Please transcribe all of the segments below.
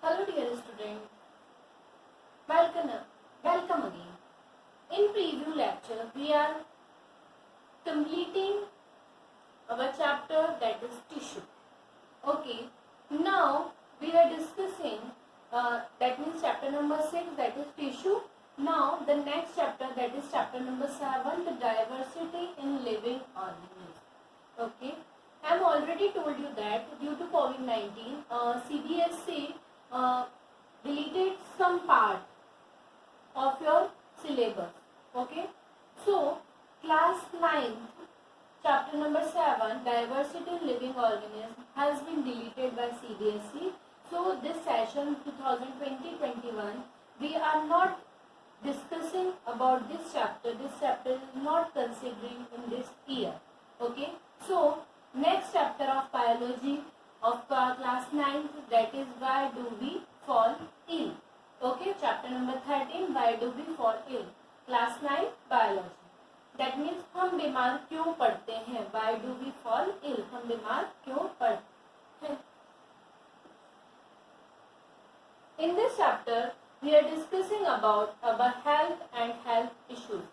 Hello dear student, welcome, welcome again. In preview lecture, we are completing our chapter that is tissue. Okay, now we are discussing that means chapter number 6 that is tissue. Now the next chapter that is chapter number 7, the diversity in living organisms. Okay, I have already told you that due to COVID-19, CBSE deleted some part of your syllabus. Okay, so class 9th chapter number 7 diversity in living organisms has been deleted by CBSE. So this session 2020-21 we are not discussing about this chapter. This chapter is not considering in this year. Okay, so next chapter of biology of class 9th, that is why do we fall ill. Okay, chapter number 13, why do we fall ill, class 9 biology. That means हम बीमार क्यों पड़ते हैं, why do we fall ill, हम बीमार क्यों पड़ते हैं. In this chapter we are discussing about our health and health issues.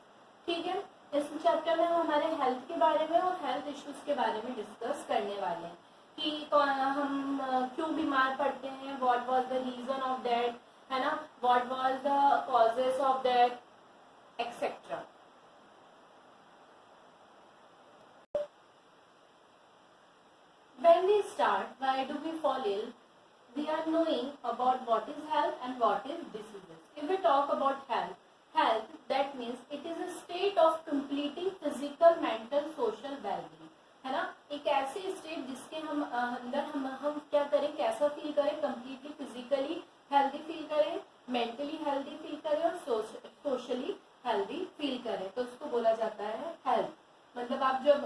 ठीक है, इस चैप्टर में हम हमारे हेल्थ के बारे में और हेल्थ इश्यूज के बारे में डिस्कस करने वाले हैं कि हम क्यों बीमार पड़ते हैं, what was the reason of that, है ना, what was the causes of that etcetera. When we start, why do we fall ill? We are knowing about what is health and what is diseases. If we talk about health, that means it is a state of completing physical, mental, social well-being. है ना, एक ऐसी state जिसके हम अंदर हम क्या करें, कैसा फील करें, कम्प्लीटली फिजिकली हेल्दी फील करें, मेंटली हेल्दी फील करें और सोशली हेल्दी फील करें, तो उसको बोला जाता है हेल्थ. मतलब आप जब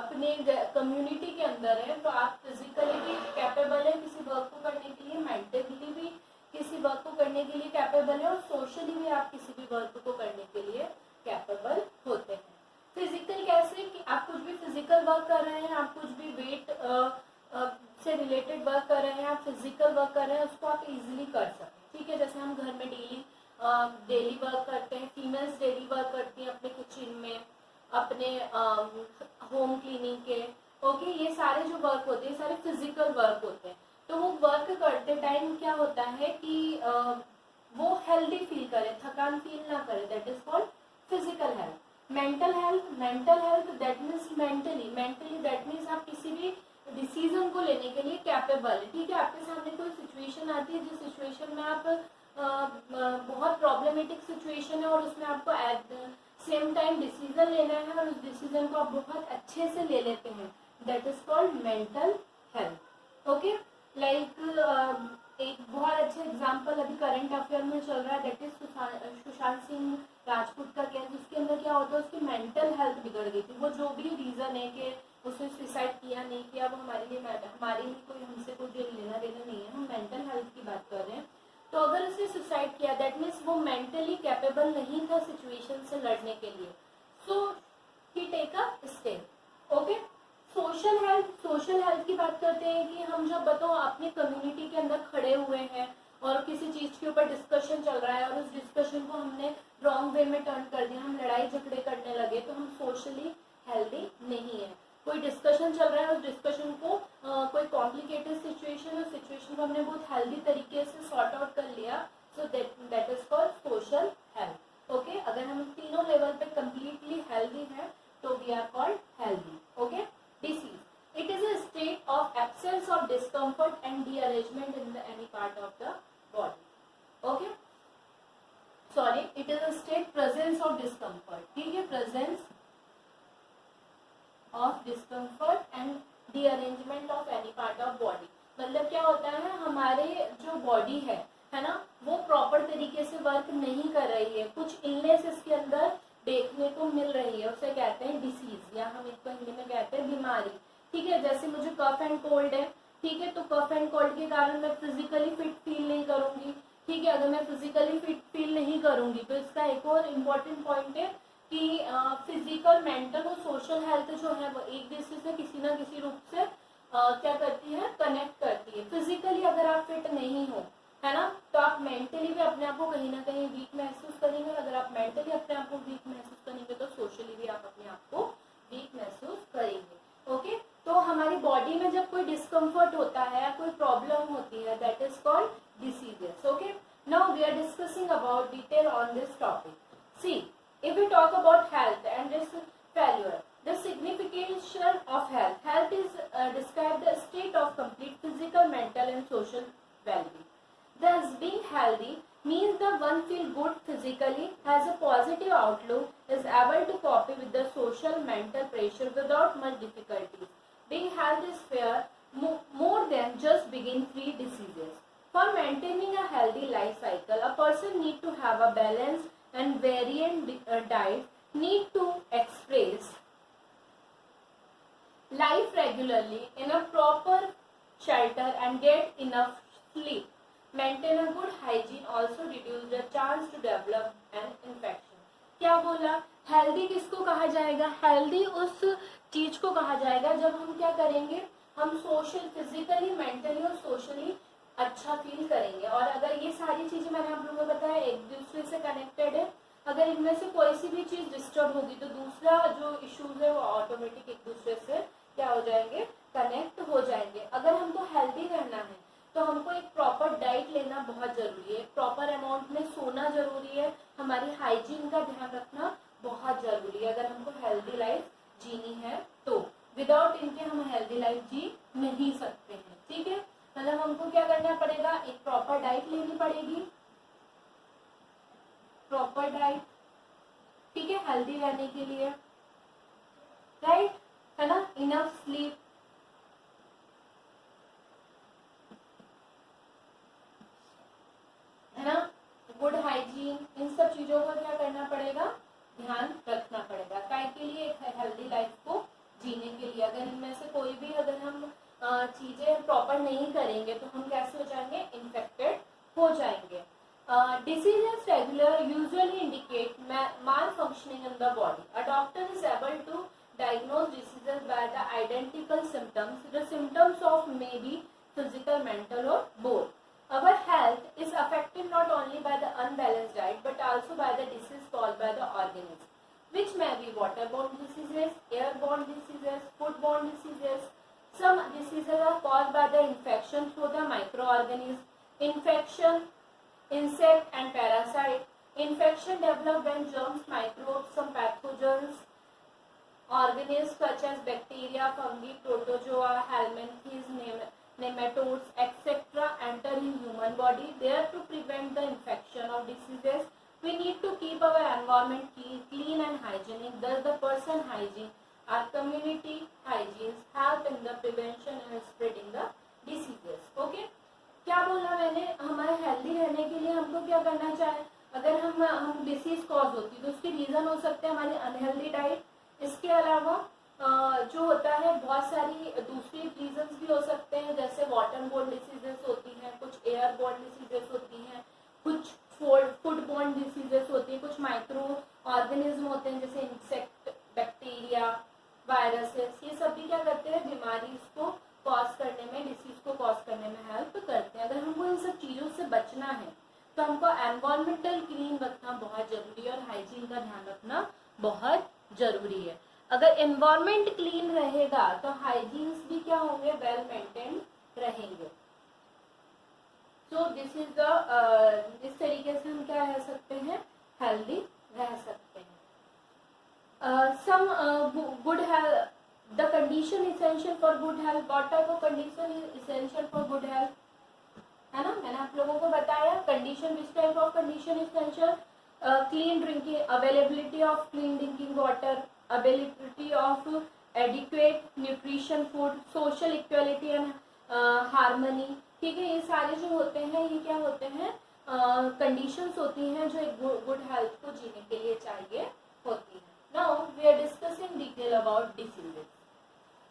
अपने कम्युनिटी के अंदर है तो आप फिजिकली भी कैपेबल है किसी वर्क को करने के लिए, मेंटली भी किसी वर्क को करने के लिए कैपेबल है और सोशली भी आप किसी भी वर्क को करने के लिए कैपेबल होते हैं. फिजिकल कैसे कि आप कुछ भी फिजिकल वर्क कर रहे हैं, आप कुछ भी वेट से रिलेटेड वर्क कर रहे हैं, आप फिजिकल वर्क कर रहे हैं, उसको आप इजीली कर सकते. ठीक है, जैसे हम घर में डेली वर्क करते हैं, फीमेल्स डेली वर्क करती हैं अपने किचन में, अपने होम क्लीनिंग के. ओके, ये सारे जो वर्क होते हैं सारे फिजिकल वर्क होते हैं. तो वो वर्क करते टाइम क्या होता है कि वो हेल्दी फील करे, थकान फील ना करे, that is called physical health. Mental health that means mentally that means आप किसी भी डिसीजन को लेने के लिए कैपेबल है. ठीक है, आपके सामने कोई सिचुएशन आती है जिस सिचुएशन में आप बहुत प्रॉब्लमेटिक सिचुएशन है और उसमें आपको एट सेम टाइम डिसीजन लेना है और उस डिसीजन को आप बहुत अच्छे से ले लेते हैं, that is called mental health. Okay, like एक बहुत अच्छा एग्जांपल अभी करंट अफेयर में चल रहा है, दैट इज सुशांत सिंह राजपूत का केस. उसके अंदर क्या होता है, उसकी मेंटल हेल्थ बिगड़ गई थी. वो जो भी रीजन है कि उसने सुसाइड किया नहीं किया वो हमारे लिए कोई हमसे कोई लेना देना नहीं है, हम मेंटल हेल्थ की बात कर रहे हैं. तो अगर उसने सुसाइड किया दैट मीन्स वो मेंटली कैपेबल नहीं था सिचुएशन से लड़ने के लिए, so he take a step. Okay, social health की बात करते हैं कि हम जब बताओ अपनी कम्युनिटी के अंदर खड़े हुए हैं और किसी चीज के ऊपर डिस्कशन चल रहा है और उस डिस्कशन को हमने रॉन्ग वे में टर्न कर दिया, हम लड़ाई झगड़े करने लगे, तो हम सोशली हेल्दी नहीं है. कोई डिस्कशन चल रहा है, उस डिस्कशन को कोई कॉम्प्लिकेटेड सिचुएशन को हमने बहुत हेल्दी तरीके से सॉर्ट आउट कर लिया, so that is called social health. Okay, अगर हम तीनों लेवल पे कम्प्लीटली हेल्दी हैं तो we are called healthy. Okay, disease, it is a state of absence of discomfort and dearrangement in any part of the body. Okay, sorry, it is a state presence of discomfort. ठीक है, presence of discomfort and dearrangement of any part of body. मतलब क्या होता है, हमारे जो body है ना, वो प्रॉपर तरीके से वर्क नहीं कर रही है, कुछ इलनेस इसके अंदर देखने को मिल रही है, उसे कहते हैं डिसीज या हम इसको हिंदी में कहते हैं बीमारी. ठीक है, जैसे मुझे कफ एंड कोल्ड है, ठीक है, तो कफ एंड कोल्ड के कारण मैं फिजिकली फिट फील नहीं करूंगी. ठीक है, अगर मैं फिजिकली फिट फील नहीं करूंगी तो इसका एक और इम्पोर्टेंट पॉइंट है कि फिजिकल, मेंटल और सोशल हेल्थ जो है वो एक दूसरे से किसी ना किसी रूप से क्या करती है, कनेक्ट करती है. फिजिकली अगर आप फिट नहीं हो है ना। तो आप मेंटली भी अपने आप को कहीं ना कहीं वीक महसूस करेंगे। अगर आप मेंटली अपने आप को वीक महसूस करेंगे तो सोशली भी आप अपने आप को वीक महसूस करेंगे। ओके, तो हमारी बॉडी में जब कोई डिस्कम्फर्ट होता है या कोई प्रॉब्लम होती है, that is called diseases. Okay, now we are discussing about detail on this topic. See, if we talk about health and this failure, the signification of health is described the state of complete physical, mental and social well-being. Thus, being healthy means the one feel good physically, has a positive outlook, is able to cope with the social mental pressure without much difficulties. Being healthy is fair more than just begin free diseases. For maintaining a healthy life cycle, a person need to have a balanced and varied diet, need to express life regularly in a proper shelter and get enough sleep. Maintain a good hygiene also reduce the chance to develop an infection. क्या बोला, healthy किसको कहा जाएगा? Healthy उस चीज को कहा जाएगा जब हम क्या करेंगे, हम सोशल, फिजिकली, मेंटली और सोशली अच्छा फील करेंगे। और अगर ये सारी चीजें मैंने आप लोगों को बताया एक दूसरे से कनेक्टेड है, अगर इनमें से कोई सी भी चीज डिस्टर्ब होगी तो दूसरा जो इश्यूज है वो ऑटोमेटिक एक दूसरे से क्या हो जाएंगे, कनेक्ट हो जाएंगे। अगर हमको हेल्दी रहना है तो हमको एक प्रॉपर डाइट लेना बहुत जरूरी है, प्रॉपर अमाउंट में सोना जरूरी है, हमारी हाइजीन का ध्यान रखना बहुत जरूरी है अगर हमको हेल्दी लाइफ जीनी है तो। विदाउट इनके हम हेल्दी लाइफ जी नहीं सकते हैं। ठीक है, मतलब हमको क्या करना पड़ेगा, एक प्रॉपर डाइट लेनी पड़ेगी, प्रॉपर डाइट, ठीक है, हेल्दी रहने के लिए, राइट, है ना, इनफ स्लीप, है ना, गुड हाइजीन, इन सब चीजों का क्या करना पड़ेगा, ध्यान रखना पड़ेगा काय के लिए, एक हेल्दी लाइफ को जीने के लिए। अगर इनमें से कोई भी अगर हम चीजें प्रॉपर नहीं करेंगे तो हम कैसे हो जाएंगे, इन्फेक्टेड हो जाएंगे। Diseases regular usually indicate malfunctioning in the body. A doctor is able to diagnose diseases by the identical symptoms. The symptoms of may be physical, mental or both. Our health is affected not only by the unbalanced diet but also by the disease caused by the organism, which may be waterborne diseases, airborne diseases, foodborne diseases. Some diseases are caused by the infection through the microorganisms. Infection, insect and parasite. Infection develop when germs, microbes, some pathogens, organisms such as bacteria, fungi, protozoa, helminthes, nematodes, etc. enter in human body. There to prevent the infection of diseases, we need to keep our environment clean and hygienic. Thus, the person hygiene, our community hygiene help in the prevention and spreading the diseases. Okay. क्या बोला मैंने, हमारे healthy रहने के लिए हमको क्या करना चाहिए, अगर हम डिसीज कॉज होती तो उसके रीजन हो सकते हैं हमारी अनहेल्दी डाइट। इसके अलावा जो होता है बहुत सारी दूसरी रीजंस भी हो सकते हैं, जैसे वाटरबोर्न डिसीजेस होती हैं, कुछ एयरबोर्न डिसीजेस होती हैं, कुछ फूडबोर्न डिसीजेस होती है, कुछ माइक्रो ऑर्गेनिज्म होते हैं जैसे इंसेक्ट, बैक्टीरिया, वायरसेस। ये सब भी क्या करते हैं, बीमारी को कॉज करने में, डिसीज को कॉज करने में हेल्प करते हैं। अगर हमको इन सब चीजों से बचना है तो हमको एनवायरमेंटल क्लीन रखना बहुत जरूरी है और हाइजीन का ध्यान रखना बहुत जरूरी है। अगर एनवायरमेंट क्लीन रहेगा तो हाइजीन्स भी क्या होंगे, वेल मेंटेन रहेंगे। सो दिस इज द, इस तरीके से हम क्या रह सकते हैं, हेल्दी रह सकते हैं। some good health, the condition essential for good health, what type of condition is essential for good health, है ना, मैंने आप लोगों को बताया condition, which type of condition essential, clean drinking, availability of clean drinking water, availability of adequate nutrition food, social equality and harmony. ठीक है, ये सारे जो होते हैं ये क्या होते हैं, कंडीशंस होती हैं जो एक गुड हेल्थ को जीने के लिए चाहिए होती है। Now we are discussing detail about diseases.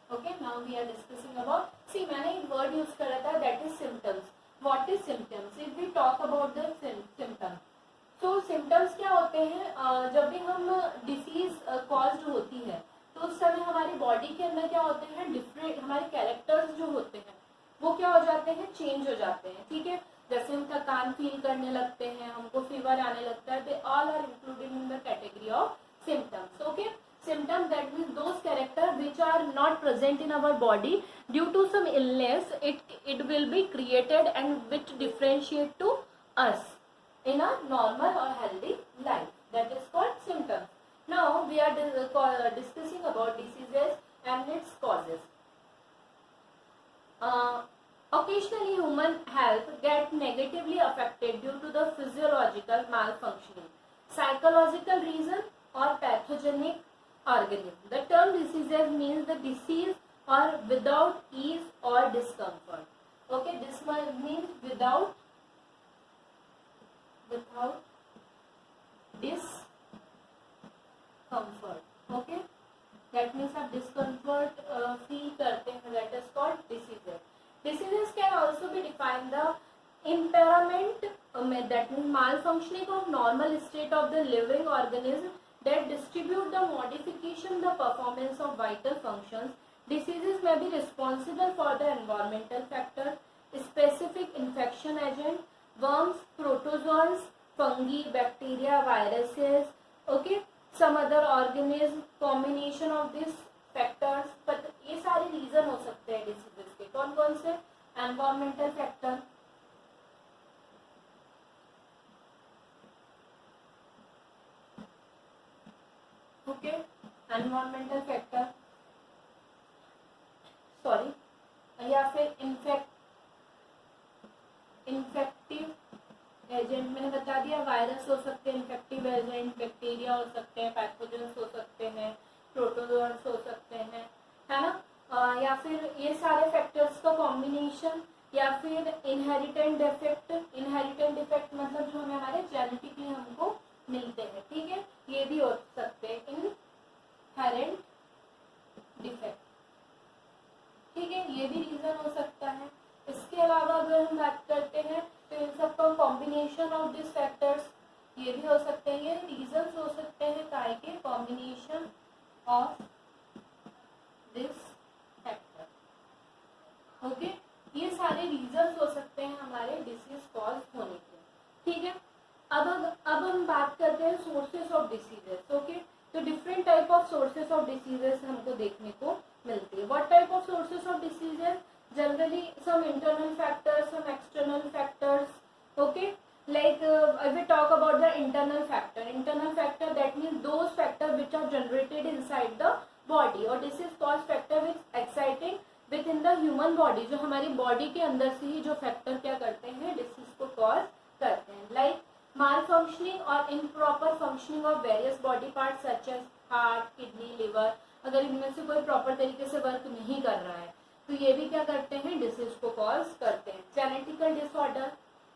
Okay, now we are discussing about, see मैंने एक word use करा था, that is symptoms. What is symptoms? If we talk about the symptoms, so symptoms क्या होते हैं, जब भी हम disease caused होती है तो उस समय हमारी बॉडी के अंदर क्या होते हैं, डिफरेंट हमारे कैरेक्टर्स जो होते हैं वो क्या हो जाते हैं, चेंज हो जाते हैं। ठीक है, जैसे हम थकान फील करने लगते हैं, हमको फीवर आने लगता है, they all are included in the category of symptoms. Okay, symptoms, that means those character which are not present in our body due to some illness, it will be created and which differentiate to us in a normal or healthy life. That is called symptoms. Now we are discussing about diseases and its causes. Occasionally human health get negatively affected due to the physiological malfunctioning, psychological reason or pathogenic organism. The term diseases means the disease or without ease or discomfort. Okay, this means without discomfort. Okay, that means आप discomfort feel करते हैं, that is called diseases. Diseases can also be defined the impairment, that means malfunctioning of normal state of the living organism that distribute the modification the performance of vital functions. Diseases may be responsible for the environmental factor, specific infection agent, worms, protozoans, fungi, bacteria, viruses, okay, some other organism, combination of these factors. but ये सारे reason हो सकते हैं diseases के. कौन कौन से? Environmental factor, okay, environmental factor, sorry, या फिर इन्फेक्टिव एजेंट. मैंने बता दिया वायरस हो सकते हैं, इन्फेक्टिव एजेंट बैक्टीरिया हो सकते हैं, पैथोजेंस हो सकते हैं, प्रोटोजोन्स हो सकते हैं, है ना. या फिर ये सारे फैक्टर्स का कॉम्बिनेशन, या फिर इनहेरिटेंट डिफेक्ट. इनहेरिटेंट डिफेक्ट मतलब जो हमें हमारे जेनेटिकली हमको मिलते हैं, ठीक है, ये भी हो सकते हैं इनहेरेंट डिफेक्ट, ठीक है, ये भी रीजन हो सकता है. इसके अलावा अगर हम बात करते हैं तो इन सबका कॉम्बिनेशन ऑफ दिस फैक्टर्स, ये भी हो सकते हैं. ये रीजंस हो सकते हैं काय के combination of this factor. Okay, ये सारे रीजंस हो सकते हैं हमारे डिसीज कॉज होने के, ठीक है. अब हम बात करते हैं सोर्सेस ऑफ डिसीजेस. ओके, तो different type of sources of diseases हमको देखने को मिलती है. What type of sources of diseases? Generally some internal factors, some external factors. Okay, like if we talk about the internal factor, that means those factors which are generated inside the body, और disease cause factor is exciting within the human body, जो हमारी body के अंदर से ही जो factor क्या करते हैं, डिसीज को कॉज करते हैं. लाइक malfunctioning और improper functioning of various body parts such as heart, kidney, liver. अगर इनमें से कोई प्रॉपर तरीके से वर्क नहीं कर रहा है तो ये भी क्या करते हैं, डिसीज को कॉज करते हैं. Genetical disorder,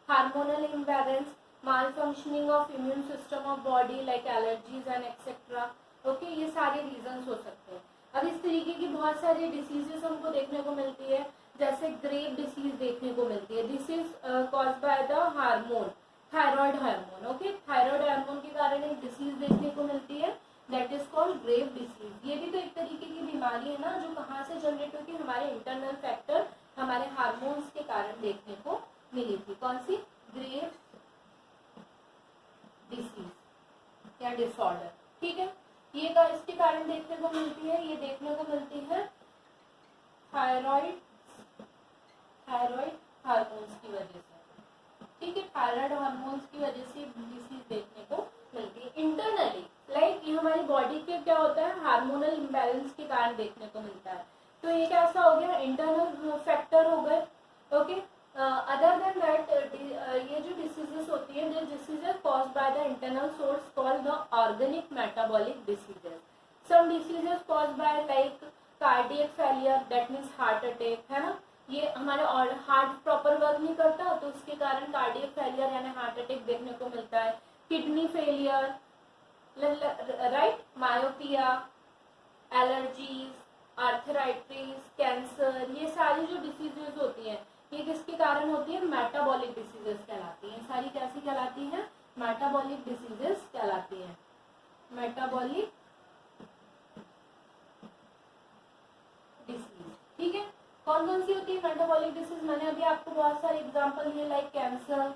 hormonal imbalance, malfunctioning of immune system of body like allergies and etc. Okay, ये सारे रीजंस हो सकते हैं. अब इस तरीके की बहुत सारी डिसीजेस हमको देखने को मिलती है, जैसे ग्रेव डिसीज देखने को मिलती है. This is cause by the hormone, thyroid hormone. Okay, thyroid hormone के कारण एक डिसीज देखने को मिलती है, that is called grave disease. ये भी तो एक तरीके की बीमारी है ना, जो कहाँ से जनरेट होती है, हमारे इंटरनल फैक्टर, हमारे हार्मोन्स के कारण देखने को मिली थी. कौन सी? ग्रेव डिसीज या डिसऑर्डर, ठीक है. ये इसके कारण देखने को मिलती है, ये देखने को मिलती है थायराइड हार्मोन्स की वजह से, ठीक है. थायराइड हार्मोन्स की वजह से डिसीज देखने को मिलती है. इंटरनली लाइक ये हमारी बॉडी के क्या होता है, हार्मोनल इम्बैलेंस के कारण देखने को मिलता है. तो ये कैसा हो गया, इंटरनल फैक्टर हो गए. ओके, अदर देन दैट ये जो डिसीजेस होती है, diseases caused by the internal source called the organic metabolic diseases. Some diseases caused by like cardiac failure, that means heart attack, है ना. ये हमारे हार्ट प्रॉपर वर्क नहीं करता तो उसके कारण कार्डियक फेलियर यानी हार्ट अटैक देखने को मिलता है. Kidney failure, right, myopia, allergies, arthritis, cancer, ये सारी जो डिसीजेस होती हैं ये किसके कारण होती है, मेटाबॉलिक डिसीजेस कहलाती हैं. सारी कैसी कहलाती हैं, मेटाबॉलिक डिसीजेस कहलाती हैं. मेटाबॉलिक डिसीज, ठीक है. कौन कौन कौन सी होती है मेटाबॉलिक डिसीज? मैंने अभी आपको बहुत सारे एग्जांपल दिए, like cancer,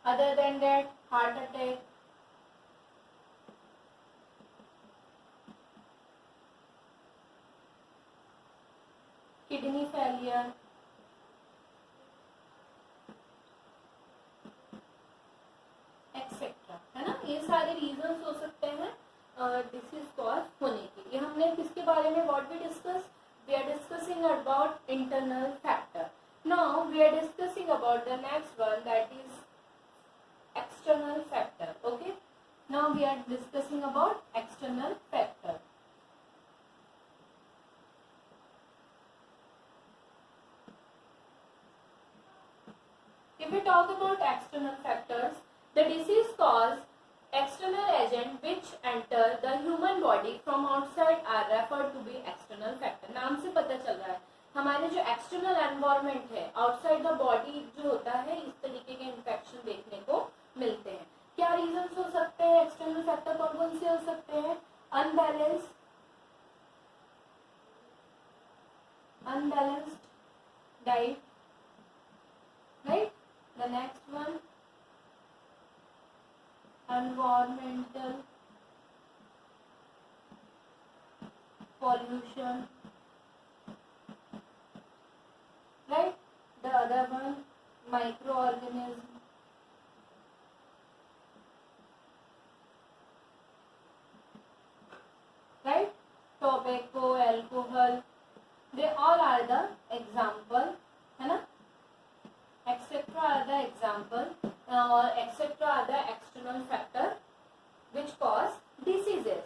other than that heart attack, kidney failure, etcetera, है ना। ये सारे रीजंस हो सकते हैं डिसीज कॉज होने के। ये हमने किसके बारे में what we discuss? We are discussing about internal factor. Now we are discussing about the next one, that is external factor. Okay, now we are discussing about external factor. If we talk about external factors, the disease cause external agent which enter the human body from outside are referred to be external factor. नाम से पता चल रहा है हमारे जो external environment है, outside the body जो होता है, इस तरीके के इन्फेक्शन देखने को मिलते हैं। क्या रीजंस हो सकते हैं? एक्सटर्नल फैक्टर कौन कौन से हो सकते हैं? Unbalanced diet, right. The next one, environmental pollution, right? The other one, microorganism, right? Tobacco, alcohol, they all are the example, है ना? Etc. are the example, etc. are the external factor which cause diseases.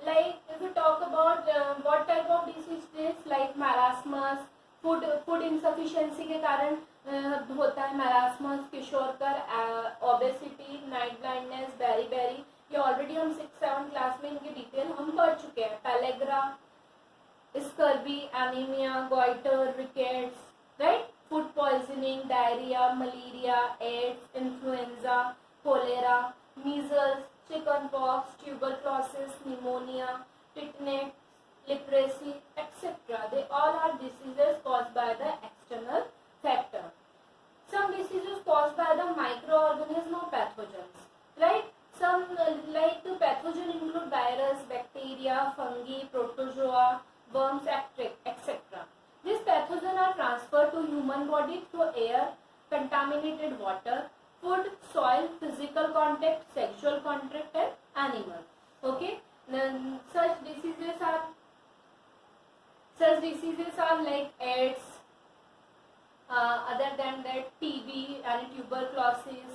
Like if we talk about what type of diseases, like marasmus, food insufficiency के कारण होता है marasmus, kwashiorkor, obesity, night blindness, beri, ये already हम 6-7 class में इनकी detail हम पढ़ चुके हैं। Pellagra, scurvy, anaemia, goitre, rickets, right. Food poisoning, diarrhoea, malaria, AIDS, influenza, cholera, measles, chicken pox, tuberculosis, pneumonia, tetanus, leprosy, etc. They all are diseases caused by the external factor. Some diseases caused by the microorganism or pathogens, right? Some like the pathogen include virus, bacteria, fungi, protozoa, worms, etc. These pathogens are transferred to human body through air, contaminated water, food, soil, physical contact, sexual contact, and animals. Okay, then such diseases are like AIDS, other than that TB and tuberculosis,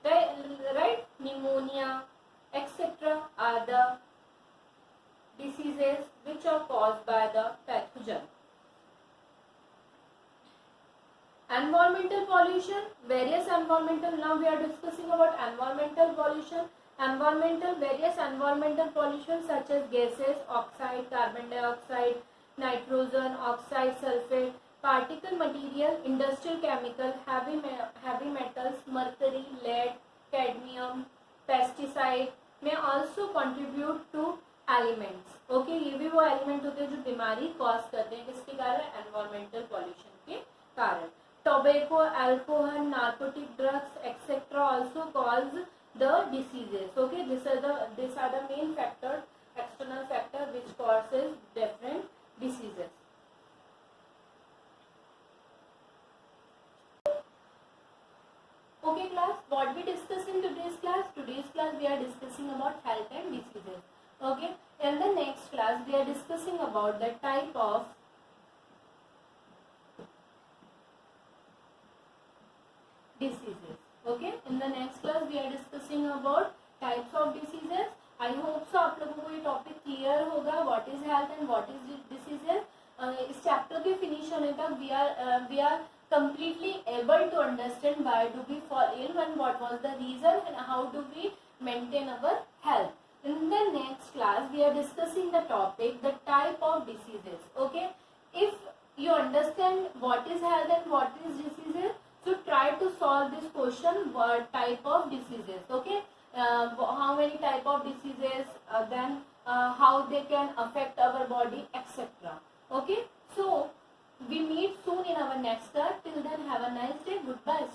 right? Pneumonia, etc. are the diseases which are caused by the pathogen. Environmental pollution, various environmental, now we are discussing about environmental pollution. Various environmental pollution such as gases, oxide, carbon dioxide, nitrogen oxide, sulfate, particle material, industrial chemical, heavy metals, mercury, lead, cadmium, pesticide may also contribute to elements. Okay, ये भी वो element होते हैं जो बीमारी cause करते हैं, किसके कारण? एनवायरमेंटल पॉल्यूशन के कारण। Tobacco, alcohol, narcotic drugs, etc. also cause the diseases. Okay, these are the main factors, external factor which causes different diseases. Okay class, what we discuss in today's class? Today's class we are discussing about health and diseases. Okay, in the next class we are discussing about the type of diseases. Okay, in the next class we are discussing about types of diseases. I hope so आप लोगों को ये topic clear होगा, what is health and what is diseases. इस chapter के finish होने तक we are completely able to understand why do we fall ill and what was the reason and how do we maintain our health. In the next class we are discussing the topic, the type of diseases. Okay, if you understand what is health and what is diseases, so try to solve this question, what type of diseases. Okay, how many type of diseases, then how they can affect our body, etc. Okay, So we meet soon in our next class. Till then, have a nice day. Goodbye.